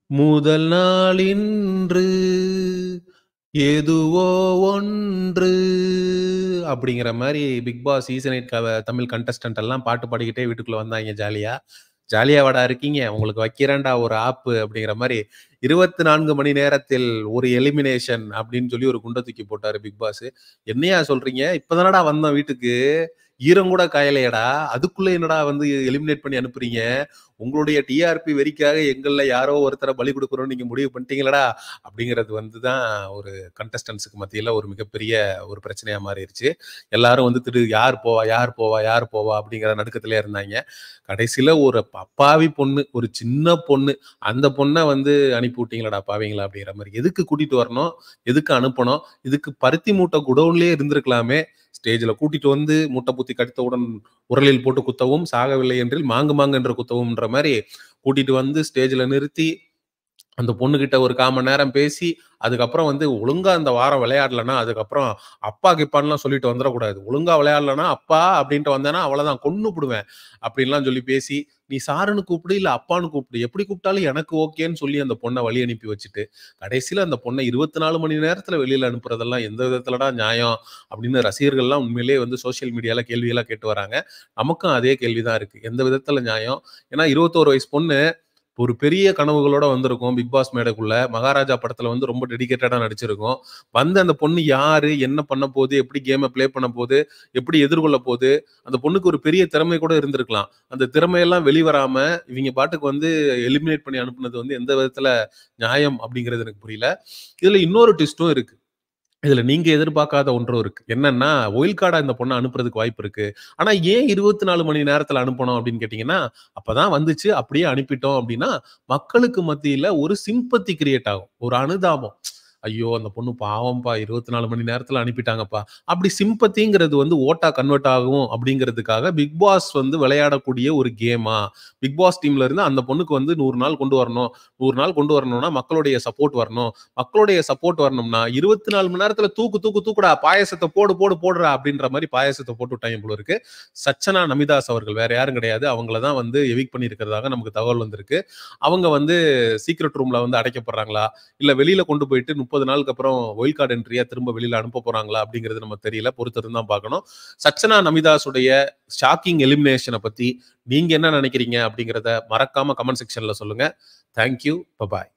முதல் நாள் இன்று எதுவோ ஒன்று அப்படிங்கிற மாரி Bigg Boss season 8 Tamil contestant எல்லாம் பாட்டு பாடிக்கிட்டே வீட்டுக்குள்ள வந்தாங்க ஜாலியா. ஜாலியா வாடா இருக்கீங்க, உங்களுக்கு வைக்கிறேன்டா ஒரு ஆப்பு அப்படிங்கிற மாரி 24 மணி நேரத்தில் ஒரு எலிமினேஷன் அப்படின்னு சொல்லி ஒரு குண்ட தூக்கி போட்டாரு பிக் பாஸ். என்னையா சொல்றீங்க? இப்பதானடா வந்தோம் வீட்டுக்கு. ஈரம் கூட காயலையடா. அதுக்குள்ள என்னடா வந்து எலிமினேட் பண்ணி அனுப்புறீங்க? உங்களுடைய டிஆர்பி வெறிக்காக எங்கள்ல யாரோ ஒருத்தர பலி குடுக்குறோம்னு நீங்க முடிவு பண்ணிட்டீங்களடா அப்படிங்கிறது வந்து தான் ஒரு கண்டஸ்டன்ஸுக்கு மத்தியில ஒரு மிகப்பெரிய ஒரு பிரச்சனையா மாறிடுச்சு. எல்லாரும் வந்து யார் போவா யார் போவா யார் போவா அப்படிங்கிற நடுக்கத்திலே இருந்தாங்க. கடைசியில ஒரு அப்பாவி பொண்ணு, ஒரு சின்ன பொண்ணு, அந்த பொண்ணை வந்து அனுப்பி விட்டீங்களடா பாவீங்களா அப்படிங்கிற மாதிரி. எதுக்கு கூட்டிட்டு வரணும், எதுக்கு அனுப்பணும், இதுக்கு பருத்தி மூட்டை குடோன்லயே இருந்திருக்கலாமே. ஸ்டேஜ்ல கூட்டிட்டு வந்து முட்டை புத்தி கடித்தவுடன் உரலில் போட்டு குத்தவும், சாகவில்லை என்றில் மாங்கு மாங்கு என்று குத்தவும்ன்ற மாதிரி கூட்டிட்டு வந்து ஸ்டேஜ்ல நிறுத்தி அந்த பொண்ணுகிட்ட ஒரு 1/4 மணி நேரம் பேசி, அதுக்கப்புறம் வந்து ஒழுங்கா அந்த வாரம் விளையாடலன்னா, அதுக்கப்புறம் அப்பா கிப்பான்லாம் சொல்லிட்டு வந்துடக்கூடாது. ஒழுங்கா விளையாடலன்னா, அப்பா அப்படின்ட்டு வந்தேன்னா அவ்வளவுதான் கொன்னுப்புடுவேன் அப்படின்லாம் சொல்லி பேசி, நீ சாருன்னு கூப்பிடு, இல்ல அப்பான்னு கூப்பிடு. எப்படி கூப்பிட்டாலும் எனக்கு ஓகேன்னு சொல்லி அந்த பொண்ண வழி அனுப்பி வச்சுட்டு, கடைசியில அந்த பொண்ண 24 மணி நேரத்துல வெளியில அனுப்புறதெல்லாம் எந்த விதத்துலடா நியாயம்? அப்படின்னு ரசிகர்கள்லாம் உண்மையிலேயே வந்து சோசியல் மீடியால கேள்வியெல்லாம் கேட்டு வராங்க. நமக்கும் அதே கேள்வி தான் இருக்கு. எந்த விதத்துல நியாயம்? ஏன்னா 21 வயசு பொண்ணு ஒரு பெரிய கனவுகளோட வந்திருக்கும் பிக் பாஸ் மேடைக்குள்ள. மகாராஜா படத்துல வந்து ரொம்ப டெடிகேட்டடா நடிச்சிருக்கும். அந்த பொண்ணு யாரு? என்ன பண்ண போது? எப்படி கேம ப்ளே பண்ண போது? எப்படி எதிர்கொள்ள போது? அந்த பொண்ணுக்கு ஒரு பெரிய திறமை கூட இருந்திருக்கலாம். அந்த திறமையெல்லாம் வெளிவராம, இவிங்க பாட்டுக்கு வந்து எலிமினேட் பண்ணி அனுப்புனது வந்து எந்த விதத்துல நியாயம் அப்படிங்கிறது எனக்கு புரியல. இதுல இன்னொரு ட்விஸ்டும் இருக்கு. இதுல நீங்க எதிர்பார்க்காத ஒன்றும் இருக்கு. என்னன்னா, ஒயில்ட் கார்டா இந்த பொண்ண அனுப்புறதுக்கு வாய்ப்பு இருக்கு. ஆனா ஏன் 24 மணி நேரத்துல அனுப்பணும் அப்படின்னு கேட்டீங்கன்னா, அப்பதான் வந்துச்சு அப்படியே அனுப்பிட்டோம் அப்படின்னா, மக்களுக்கு மத்தியில ஒரு சிம்பத்தி கிரியேட் ஆகும். ஒரு அனுதாபம். ஐயோ! அந்த பொண்ணு பாவம்ப்பா 24 மணி நேரத்துல அனுப்பிட்டாங்கப்பா. அப்படி சிம்பத்திங்கிறது வந்து ஓட்டா கன்வெர்ட் ஆகும் அப்படிங்கிறதுக்காக பிக் பாஸ் வந்து விளையாடக்கூடிய ஒரு கேமா, பிக் பாஸ் டீம்ல இருந்து அந்த பொண்ணுக்கு வந்து 100 நாள் கொண்டு வரணும். 100 நாள் கொண்டு வரணும்னா மக்களுடைய சப்போர்ட் வரணும். மக்களுடைய சப்போர்ட் வரணும்னா 24 மணி நேரத்துல தூக்குடா பாயாசத்தை போடுறா அப்படின்ற மாதிரி பாயாசத்தை போட்டு விட்டாங்க போல இருக்கு. சச்சனா நமிதாஸ் அவர்கள் வேற யாரும் கிடையாது. அவங்கள தான் வந்து எவிக் பண்ணி இருக்கிறதாக நமக்கு தகவல் வந்திருக்கு. அவங்க வந்து சீக்ரெட் ரூம்ல வந்து அடைக்கப்படுறாங்களா, இல்ல வெளியில கொண்டு போயிட்டு 30 நாளுக்கு அப்புறம் ஒயில்ட் கார்டு என்ட்ரியா திரும்ப வெளியில அனுப்ப போறாங்களா அப்படிங்கிறது நம்ம தெரியல. பொறுத்திருந்து தான் பார்க்கணும். சச்சனா நமிதாஸுடைய ஷாக்கிங் எலிமினேஷனை பத்தி நீங்க என்ன நினைக்கிறீங்க அப்படிங்கிறத மறக்காம கமெண்ட் செக்ஷன்ல சொல்லுங்க. தேங்க்யூ. பபாய்.